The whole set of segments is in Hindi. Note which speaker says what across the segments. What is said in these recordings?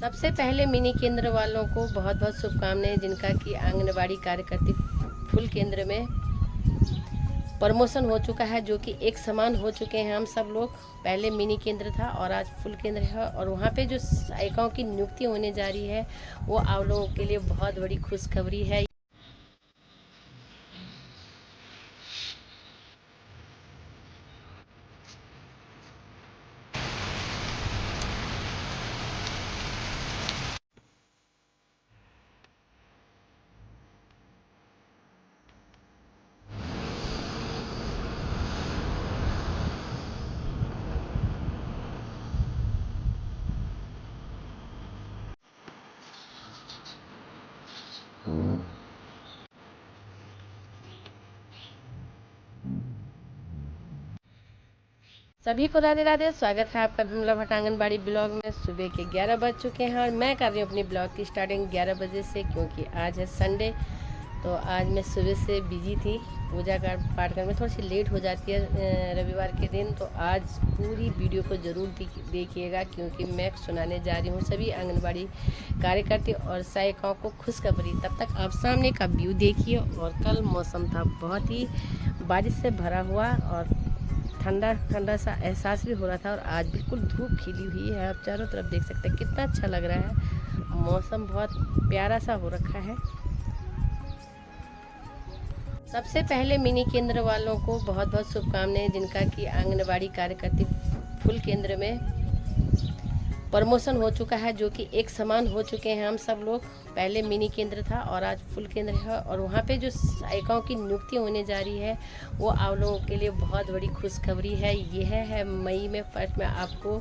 Speaker 1: सबसे पहले मिनी केंद्र वालों को बहुत बहुत शुभकामनाएं, जिनका कि आंगनबाड़ी कार्यकर्ती फुल केंद्र में प्रमोशन हो चुका है, जो कि एक समान हो चुके हैं हम सब लोग। पहले मिनी केंद्र था और आज फुल केंद्र है, और वहाँ पे जो सहायिकाओं की नियुक्ति होने जा रही है वो आप लोगों के लिए बहुत बड़ी खुशखबरी है। सभी को राधे राधे। स्वागत है आपका विमला भट्ट आंगनबाड़ी ब्लॉग में। सुबह के 11 बज चुके हैं और मैं कर रही हूँ अपनी ब्लॉग की स्टार्टिंग 11 बजे से, क्योंकि आज है संडे। तो आज मैं सुबह से बिजी थी, पूजा का पाठ करने में थोड़ी सी लेट हो जाती है रविवार के दिन। तो आज पूरी वीडियो को ज़रूर देखिएगा, क्योंकि मैं सुनाने जा रही हूँ सभी आंगनबाड़ी कार्यकर्ती और सहायिकाओं को खुशखबरी। तब तक आप सामने का व्यू देखिए। और कल मौसम था बहुत ही बारिश से भरा हुआ और ठंडा ठंडा सा एहसास भी हो रहा था, और आज बिल्कुल धूप खिली हुई है। आप चारों तरफ देख सकते हैं कितना अच्छा लग रहा है, मौसम बहुत प्यारा सा हो रखा है। सबसे पहले मिनी केंद्र वालों को बहुत बहुत शुभकामनाएं, जिनका कि आंगनबाड़ी कार्यकर्ती फुल केंद्र में प्रमोशन हो चुका है, जो कि एक समान हो चुके हैं हम सब लोग। पहले मिनी केंद्र था और आज फुल केंद्र है, और वहाँ पे जो सहायिकाओं की नियुक्ति होने जा रही है वो आप लोगों के लिए बहुत बड़ी खुशखबरी है। यह है मई में फर्स्ट में आपको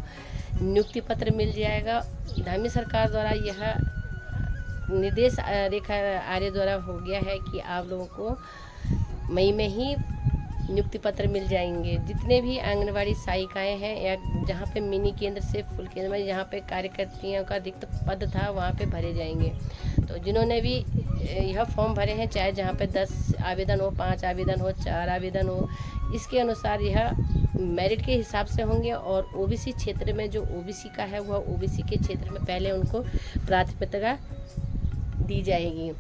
Speaker 1: नियुक्ति पत्र मिल जाएगा। धामी सरकार द्वारा यह निर्देश रेखा आर्य द्वारा हो गया है कि आप लोगों को मई में ही नियुक्ति पत्र मिल जाएंगे। जितने भी आंगनबाड़ी सहायिकाएँ हैं या जहाँ पे मिनी केंद्र से फुल केंद्र में जहाँ पे कार्यकर्तियों का रिक्त पद था वहाँ पे भरे जाएंगे। तो जिन्होंने भी यह फॉर्म भरे हैं, चाहे जहाँ पे 10 आवेदन हो, 5 आवेदन हो, 4 आवेदन हो, इसके अनुसार यह मेरिट के हिसाब से होंगे। और ओबीसी क्षेत्र में जो ओबीसी का है वह ओबीसी के क्षेत्र में पहले उनको प्राथमिकता दी जाएगी।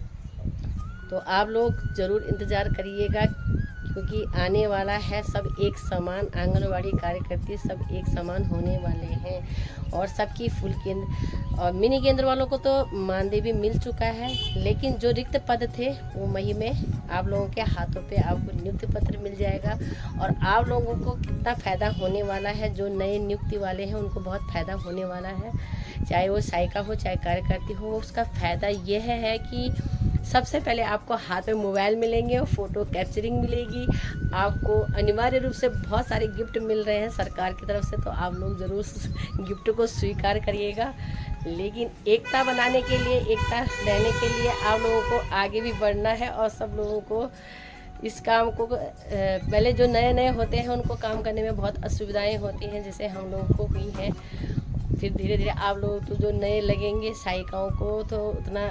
Speaker 1: तो आप लोग ज़रूर इंतज़ार करिएगा, क्योंकि आने वाला है सब एक समान। आंगनवाड़ी कार्यकर्ती सब एक समान होने वाले हैं, और सबकी फुल केंद्र और मिनी केंद्र वालों को तो मानदेय भी मिल चुका है। लेकिन जो रिक्त पद थे वो मई में आप लोगों के हाथों पे आपको नियुक्ति पत्र मिल जाएगा। और आप लोगों को कितना फ़ायदा होने वाला है, जो नए नियुक्ति वाले हैं उनको बहुत फ़ायदा होने वाला है, चाहे वो सहायिका हो चाहे कार्यकर्ती हो। उसका फ़ायदा यह है कि सबसे पहले आपको हाथ में मोबाइल मिलेंगे और फ़ोटो कैप्चरिंग मिलेगी। आपको अनिवार्य रूप से बहुत सारे गिफ्ट मिल रहे हैं सरकार की तरफ से, तो आप लोग ज़रूर गिफ्ट को स्वीकार करिएगा। लेकिन एकता बनाने के लिए, एकता रहने के लिए आप लोगों को आगे भी बढ़ना है, और सब लोगों को इस काम को पहले जो नए नए होते हैं उनको काम करने में बहुत असुविधाएँ होती हैं, जैसे हम लोगों को हुई है। फिर धीरे धीरे आप लोग तो जो नए लगेंगे सहायिकाओं को तो उतना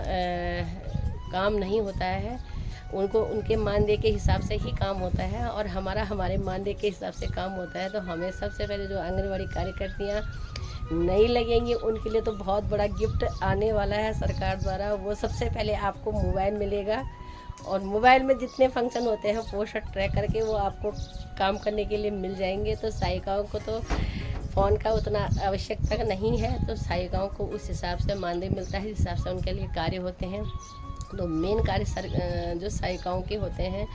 Speaker 1: काम नहीं होता है, उनको उनके मानदेय के हिसाब से ही काम होता है, और हमारे मानदेय के हिसाब से काम होता है। तो हमें सबसे पहले जो आंगनबाड़ी कार्यकर्तियाँ नहीं लगेंगी उनके लिए तो बहुत बड़ा गिफ्ट आने वाला है सरकार द्वारा। वो सबसे पहले आपको मोबाइल मिलेगा, और मोबाइल में जितने फंक्शन होते हैं पोस्टर ट्रैक करके वो आपको काम करने के लिए मिल जाएंगे। तो सहायिकाओं को तो फ़ोन का उतना आवश्यकता नहीं है, तो सहायिकाओं को उस हिसाब से मानदेय मिलता है, इस हिसाब से उनके लिए कार्य होते हैं। तो मेन कार्य जो सहायिकाओं के होते हैं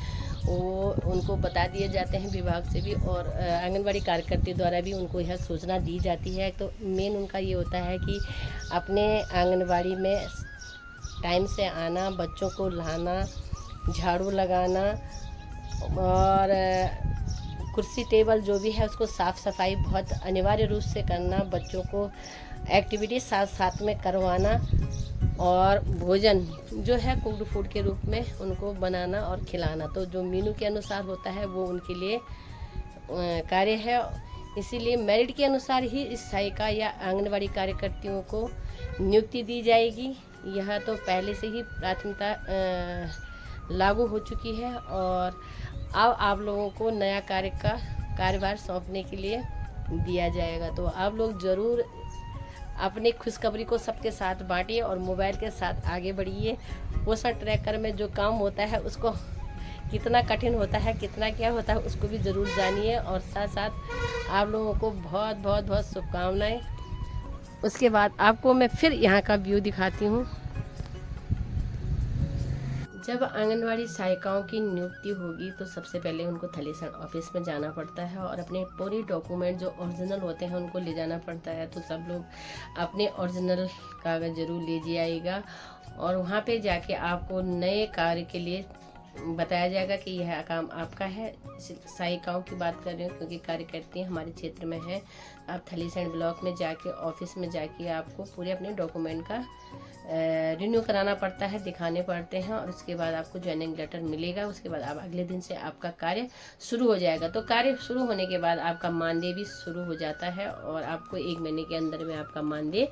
Speaker 1: वो उनको बता दिए जाते हैं विभाग से भी, और आंगनबाड़ी कार्यकर्ती द्वारा भी उनको यह सूचना दी जाती है। तो मेन उनका ये होता है कि अपने आंगनबाड़ी में टाइम से आना, बच्चों को लाना, झाड़ू लगाना, और कुर्सी टेबल जो भी है उसको साफ़ सफाई बहुत अनिवार्य रूप से करना, बच्चों को एक्टिविटी साथ साथ में करवाना, और भोजन जो है कुक्ड फूड के रूप में उनको बनाना और खिलाना। तो जो मेनू के अनुसार होता है वो उनके लिए कार्य है। इसीलिए मेरिट के अनुसार ही इस सहायिका या आंगनबाड़ी कार्यकर्तियों को नियुक्ति दी जाएगी। यह तो पहले से ही प्राथमिकता लागू हो चुकी है, और अब आप लोगों को नया कार्यभार सौंपने के लिए दिया जाएगा। तो आप लोग ज़रूर अपनी खुशखबरी को सबके साथ बांटिए और मोबाइल के साथ आगे बढ़िए। पोषण ट्रैकर में जो काम होता है उसको कितना कठिन होता है, कितना क्या होता है, उसको भी ज़रूर जानिए। और साथ साथ आप लोगों को बहुत बहुत बहुत शुभकामनाएं। उसके बाद आपको मैं फिर यहाँ का व्यू दिखाती हूँ। जब आंगनवाड़ी सहायिकाओं की नियुक्ति होगी तो सबसे पहले उनको थलीसर ऑफिस में जाना पड़ता है और अपने पूरे डॉक्यूमेंट जो ओरिजिनल होते हैं उनको ले जाना पड़ता है। तो सब लोग अपने ओरिजिनल कागज़ ज़रूर ले जाइएगा और वहाँ पे जाके आपको नए कार्य के लिए बताया जाएगा कि यह काम आपका है। सहायिकाओं की बात कर रहे हो क्योंकि कार्यकर्ती हमारे क्षेत्र में है। आप थलीसैंड ब्लॉक में जाके ऑफिस में जाके आपको पूरे अपने डॉक्यूमेंट का रिन्यू कराना पड़ता है, दिखाने पड़ते हैं और उसके बाद आपको ज्वाइनिंग लेटर मिलेगा। उसके बाद आप अगले दिन से आपका कार्य शुरू हो जाएगा। तो कार्य शुरू होने के बाद आपका मानदेय भी शुरू हो जाता है और आपको 1 महीने के अंदर में आपका मानदेय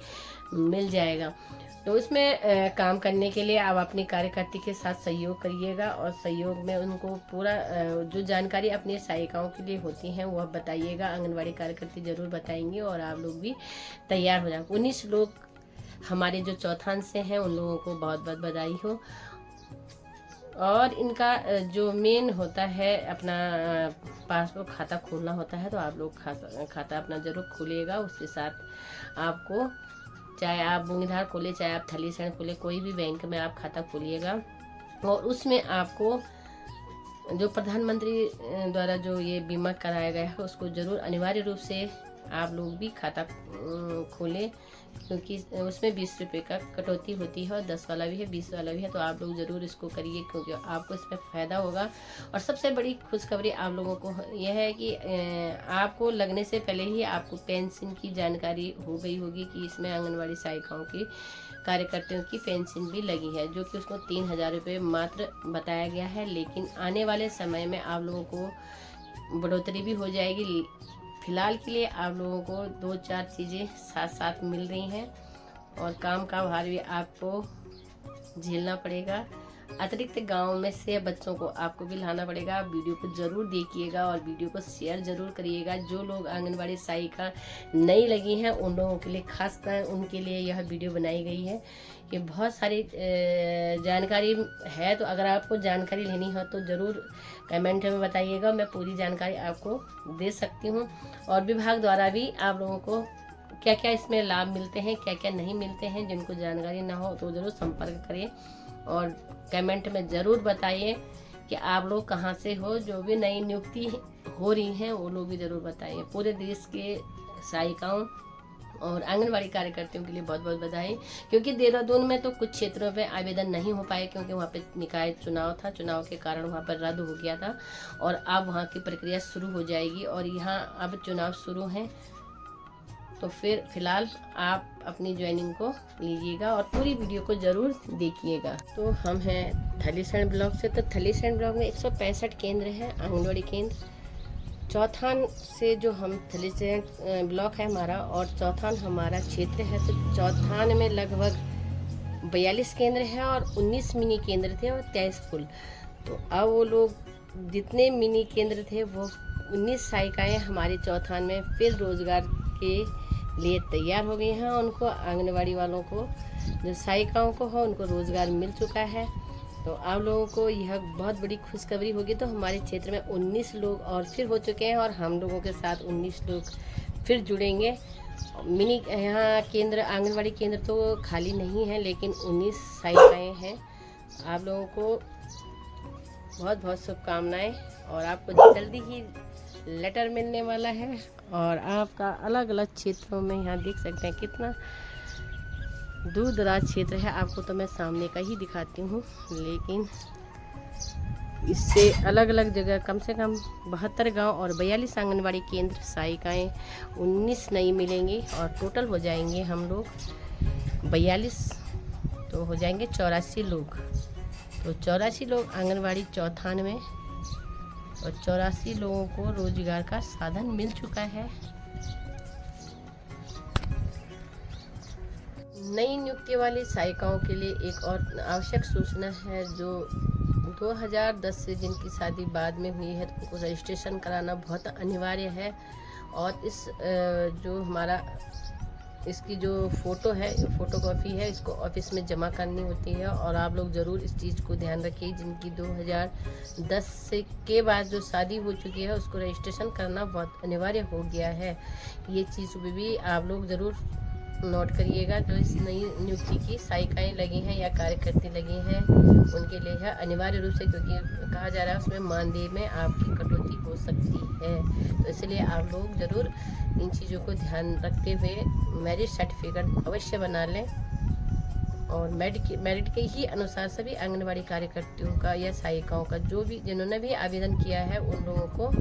Speaker 1: मिल जाएगा। तो इसमें काम करने के लिए आप अपनी कार्यकर्ती के साथ सहयोग करिएगा और सहयोग में उनको पूरा जो जानकारी अपनी सहायिकाओं के लिए होती हैं वो आप बताइएगा। आंगनवाड़ी कार्यकर्ती जरूर बताएंगे और आप लोग भी तैयार हो जाए। 19 लोग हमारे जो चौथांश से हैं उन लोगों को बहुत बहुत बधाई हो। और इनका जो मेन होता है अपना पासबुक खाता खोलना होता है, तो आप लोग खाता अपना जरूर खोलिएगा। उसके साथ आपको चाहे आप बूंगीधार खोले चाहे आप थलीसैंड खोले, कोई भी बैंक में आप खाता खोलिएगा और उसमें आपको जो प्रधानमंत्री द्वारा जो ये बीमा कराया गया है उसको जरूर अनिवार्य रूप से आप लोग भी खाता खोलें, क्योंकि उसमें 20 रुपये का कटौती होती है और 10 वाला भी है, 20 वाला भी है। तो आप लोग ज़रूर इसको करिए क्योंकि आपको इसमें फ़ायदा होगा। और सबसे बड़ी खुशखबरी आप लोगों को यह है कि आपको लगने से पहले ही आपको पेंशन की जानकारी हो गई होगी कि इसमें आंगनवाड़ी सहायिकाओं की कार्यकर्ताओं की पेंशन भी लगी है, जो कि उसको 3000 रुपये मात्र बताया गया है। लेकिन आने वाले समय में आप लोगों को बढ़ोतरी भी हो जाएगी। फिलहाल के लिए आप लोगों को 2-4 चीज़ें साथ साथ मिल रही हैं और काम का भार भी आपको झेलना पड़ेगा। अतिरिक्त गांव में से बच्चों को आपको भी लाना पड़ेगा। वीडियो को ज़रूर देखिएगा और वीडियो को शेयर ज़रूर करिएगा। जो लोग आंगनवाड़ी सहायिका नहीं लगी हैं उन लोगों के लिए खासकर उनके लिए यह वीडियो बनाई गई है कि बहुत सारी जानकारी है। तो अगर आपको जानकारी लेनी हो तो ज़रूर कमेंट में बताइएगा, मैं पूरी जानकारी आपको दे सकती हूँ। और विभाग द्वारा भी आप लोगों को क्या क्या इसमें लाभ मिलते हैं, क्या क्या नहीं मिलते हैं, जिनको जानकारी ना हो तो ज़रूर संपर्क करें और कमेंट में ज़रूर बताइए कि आप लोग कहाँ से हो। जो भी नई नियुक्ति हो रही हैं वो लोग भी ज़रूर बताइए। पूरे देश के सहायिकाओं और आंगनवाड़ी कार्यकर्तियों के लिए बहुत बहुत बधाई, क्योंकि देहरादून में तो कुछ क्षेत्रों पे आवेदन नहीं हो पाए क्योंकि वहाँ पे निकाय चुनाव था, चुनाव के कारण वहाँ पर रद्द हो गया था और अब वहाँ की प्रक्रिया शुरू हो जाएगी और यहाँ अब चुनाव शुरू हैं। तो फिर फिलहाल आप अपनी ज्वाइनिंग को लीजिएगा और पूरी वीडियो को ज़रूर देखिएगा। तो हम हैं थलीसैंड ब्लॉक से। तो थलीसैंड ब्लॉक में 165 केंद्र हैं आंगनवाड़ी केंद्र। चौथान से जो हम थलीसैंड ब्लॉक है हमारा और चौथान हमारा क्षेत्र है, तो चौथान में लगभग 42 केंद्र हैं और 19 मिनी केंद्र थे और 23 फुल। तो अब वो लोग जितने मिनी केंद्र थे वो 19 सहायिकाएँ हमारे चौथान में फिर रोजगार के लिए तैयार हो गई हैं। उनको आंगनवाड़ी वालों को जो सहायिकाओं को हो उनको रोज़गार मिल चुका है। तो आप लोगों को यह बहुत बड़ी खुशखबरी होगी। तो हमारे क्षेत्र में 19 लोग और फिर हो चुके हैं और हम लोगों के साथ 19 लोग फिर जुड़ेंगे। मिनी यहाँ केंद्र आंगनवाड़ी केंद्र तो खाली नहीं है, लेकिन 19 सहायिकाएँ हैं। आप लोगों को बहुत बहुत शुभकामनाएँ और आपको जल्दी ही लेटर मिलने वाला है। और आपका अलग अलग क्षेत्रों में यहाँ देख सकते हैं कितना दूर दराज क्षेत्र है। आपको तो मैं सामने का ही दिखाती हूँ, लेकिन इससे अलग अलग जगह कम से कम 72 गांव और 42 आंगनवाड़ी केंद्र सहायिकाएँ 19 नई मिलेंगी और टोटल हो जाएंगे हम लोग 42, तो हो जाएंगे 84 लोग। तो 84 लोग आंगनवाड़ी चौथान में और 84 लोगों को रोजगार का साधन मिल चुका है। नई नियुक्ति वाली सहायिकाओं के लिए एक और आवश्यक सूचना है। जो 2010 से जिनकी शादी बाद में हुई है तो उनको रजिस्ट्रेशन कराना बहुत अनिवार्य है। और इस जो हमारा इसकी जो फ़ोटो है, फ़ोटोकॉपी है, इसको ऑफिस में जमा करनी होती है। और आप लोग ज़रूर इस चीज़ को ध्यान रखिए, जिनकी 2010 से के बाद जो शादी हो चुकी है उसको रजिस्ट्रेशन करना बहुत अनिवार्य हो गया है। ये चीज़ भी आप लोग ज़रूर नोट करिएगा। जो इस नई नियुक्ति की सहायिकाएँ लगी हैं या कार्यकर्ती लगी हैं उनके लिए है अनिवार्य रूप से, क्योंकि कहा जा रहा है उसमें मानदेय में आपकी कटौती हो सकती है। तो इसलिए आप लोग ज़रूर इन चीज़ों को ध्यान रखते हुए मैरिज सर्टिफिकेट अवश्य बना लें। और मेरिट के ही अनुसार सभी आंगनबाड़ी कार्यकर्तियों का या सहायिकाओं का जो भी जिन्होंने भी आवेदन किया है उन लोगों को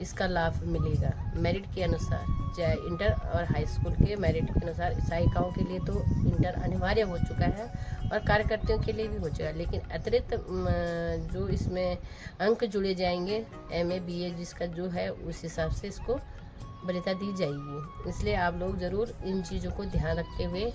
Speaker 1: इसका लाभ मिलेगा मेरिट के अनुसार, चाहे इंटर और हाई स्कूल के मेरिट के अनुसार। सहायिकाओं के लिए तो इंटर अनिवार्य हो चुका है और कार्यकर्तियों के लिए भी हो चुका है, लेकिन अतिरिक्त जो इसमें अंक जुड़े जाएंगे MA BA जिसका जो है उस हिसाब से इसको वरीयता दी जाएगी। इसलिए आप लोग ज़रूर इन चीज़ों को ध्यान रखते हुए